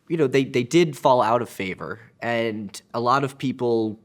they did fall out of favor, and a lot of people,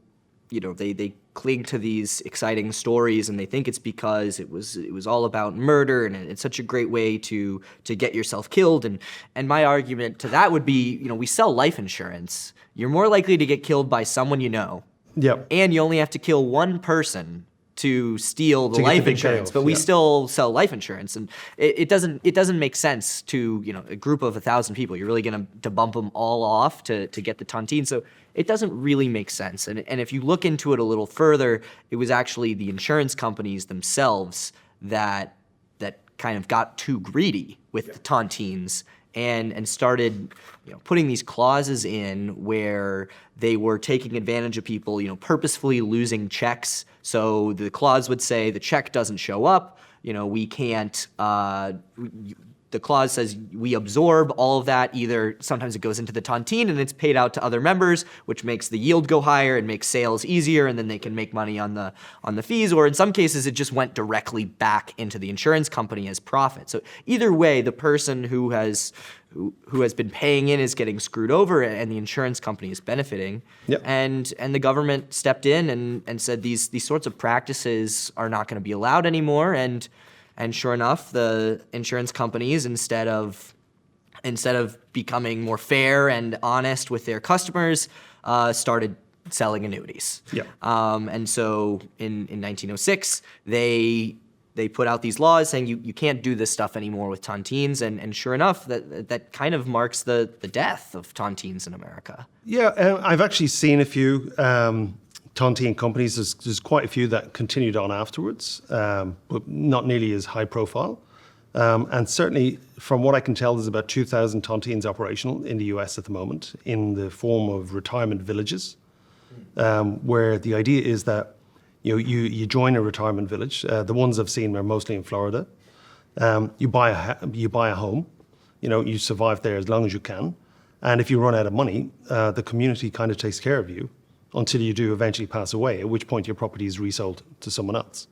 they cling to these exciting stories, and they think it's because it was all about murder, and it's such a great way to get yourself killed. And my argument to that would be, we sell life insurance. You're more likely to get killed by someone you know. Yep. And you only have to kill one person to steal the life insurance, but we still sell life insurance, and it doesn't make sense to a group of 1,000 people. You're really going to bump them all off to get the tontine, so it doesn't really make sense. And if you look into it a little further, it was actually the insurance companies themselves that kind of got too greedy with the tontines and started putting these clauses in where they were taking advantage of people, purposefully losing checks. So the clause would say the check doesn't show up, we can't, the clause says we absorb all of that. Either sometimes it goes into the tontine and it's paid out to other members, which makes the yield go higher and makes sales easier, and then they can make money on the fees. Or in some cases, it just went directly back into the insurance company as profit. So either way, the person who has been paying in is getting screwed over, and the insurance company is benefiting. Yep. And the government stepped in and said these sorts of practices are not going to be allowed anymore. And sure enough, the insurance companies, instead of becoming more fair and honest with their customers, started selling annuities. Yeah. And so in 1906, they put out these laws saying you can't do this stuff anymore with tontines, and sure enough, that kind of marks the death of tontines in America. Yeah, I've actually seen a few tontine companies. There's quite a few that continued on afterwards, but not nearly as high profile. And certainly, from what I can tell, there's about 2,000 tontines operational in the US at the moment in the form of retirement villages, where the idea is that you join a retirement village. The ones I've seen are mostly in Florida. You buy a home. You survive there as long as you can. And if you run out of money, the community kind of takes care of you until you do eventually pass away, at which point your property is resold to someone else.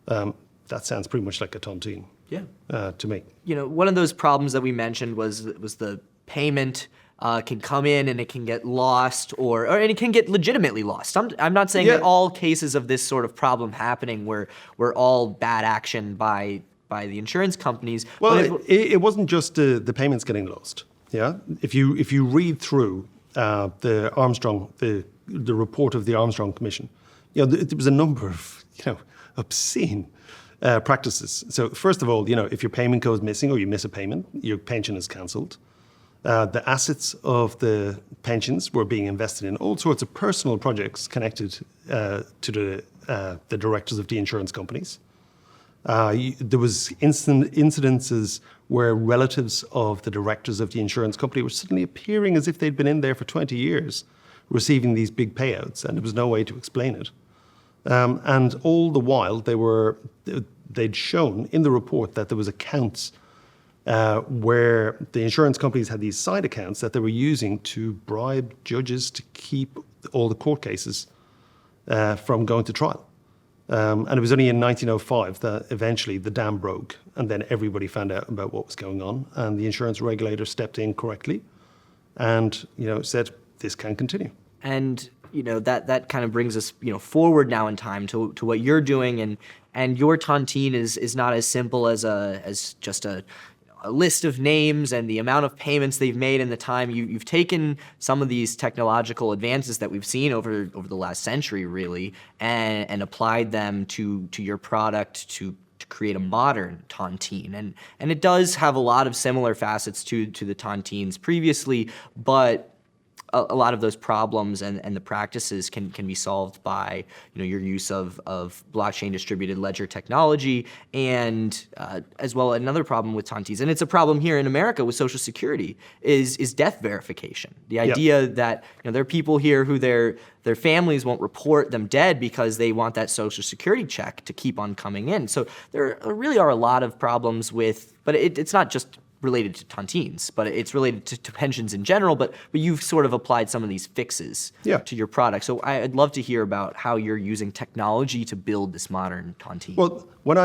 That sounds pretty much like a tontine. Yeah. To me. One of those problems that we mentioned was the payment can come in and it can get lost, or it can get legitimately lost. I'm not saying that all cases of this sort of problem happening were all bad action by the insurance companies. Well, it wasn't just the payments getting lost. Yeah. If you read through the Armstrong the report of the Armstrong Commission, there was a number of obscene practices. So first of all, if your payment goes missing or you miss a payment, your pension is cancelled. The assets of the pensions were being invested in all sorts of personal projects connected to the directors of the insurance companies. There was incidences where relatives of the directors of the insurance company were suddenly appearing as if they'd been in there for 20 years, receiving these big payouts, and there was no way to explain it. And all the while, they'd shown in the report that there was accounts where the insurance companies had these side accounts that they were using to bribe judges to keep all the court cases from going to trial. And it was only in 1905 that eventually the dam broke, and then everybody found out about what was going on, and the insurance regulator stepped in correctly and said this can continue. And that kind of brings us forward now in time to what you're doing, and your tontine is not as simple as just a list of names and the amount of payments they've made in the time. You've taken some of these technological advances that we've seen over the last century, really, and applied them to your product to create a modern tontine. And it does have a lot of similar facets to the tontines previously, but a lot of those problems and the practices can be solved by your use of blockchain distributed ledger technology, and as well another problem with tontines, and it's a problem here in America with Social Security, is death verification. The idea that there are people here who their families won't report them dead because they want that Social Security check to keep on coming in. So there really are a lot of problems with, but it's not just related to tontines, but it's related to pensions in general, but you've sort of applied some of these fixes to your product. So I'd love to hear about how you're using technology to build this modern tontine. Well, when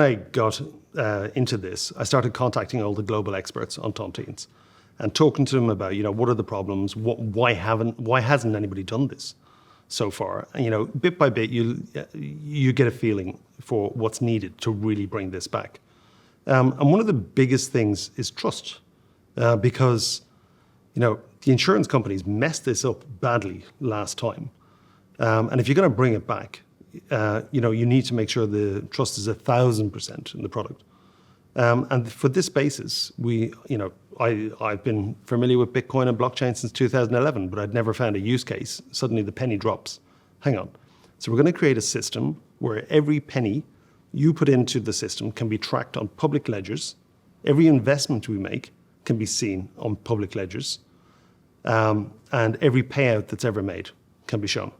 I got into this, I started contacting all the global experts on tontines. and talking to them about, what are the problems, why hasn't anybody done this so far? And, bit by bit, you get a feeling for what's needed to really bring this back. And one of the biggest things is trust, because, the insurance companies messed this up badly last time. And if you're going to bring it back, you need to make sure the trust is 1,000% in the product. And for this basis, I've been familiar with Bitcoin and blockchain since 2011, but I'd never found a use case. Suddenly the penny drops. Hang on. So we're going to create a system where every penny you put into the system can be tracked on public ledgers. Every investment we make can be seen on public ledgers. And every payout that's ever made can be shown.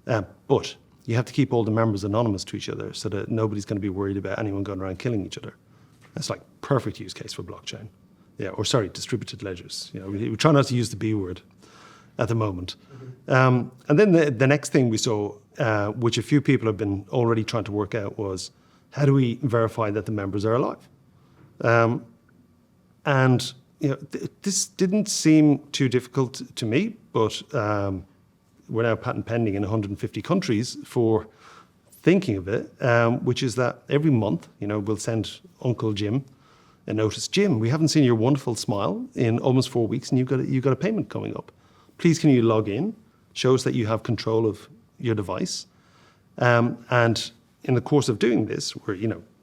But you have to keep all the members anonymous to each other so that nobody's going to be worried about anyone going around killing each other. That's like perfect use case for blockchain. Distributed ledgers. We try not to use the B word at the moment. And then the next thing we saw, which a few people have been already trying to work out, was how do we verify that the members are alive? This didn't seem too difficult to me, but we're now patent pending in 150 countries for thinking of it, which is that every month, we'll send Uncle Jim a notice. Jim, we haven't seen your wonderful smile in almost 4 weeks, and you've got a payment coming up. Please, can you log in? Shows that you have control of your device. And in the course of doing this,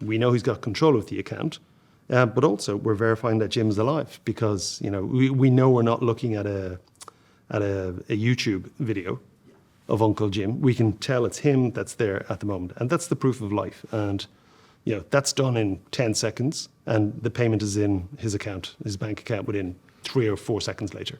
we know he's got control of the account, but also we're verifying that Jim's alive because we know we're not looking at a YouTube video of Uncle Jim. We can tell it's him that's there at the moment, and that's the proof of life. And that's done in 10 seconds, and the payment is in his account, his bank account, within 3 or 4 seconds later.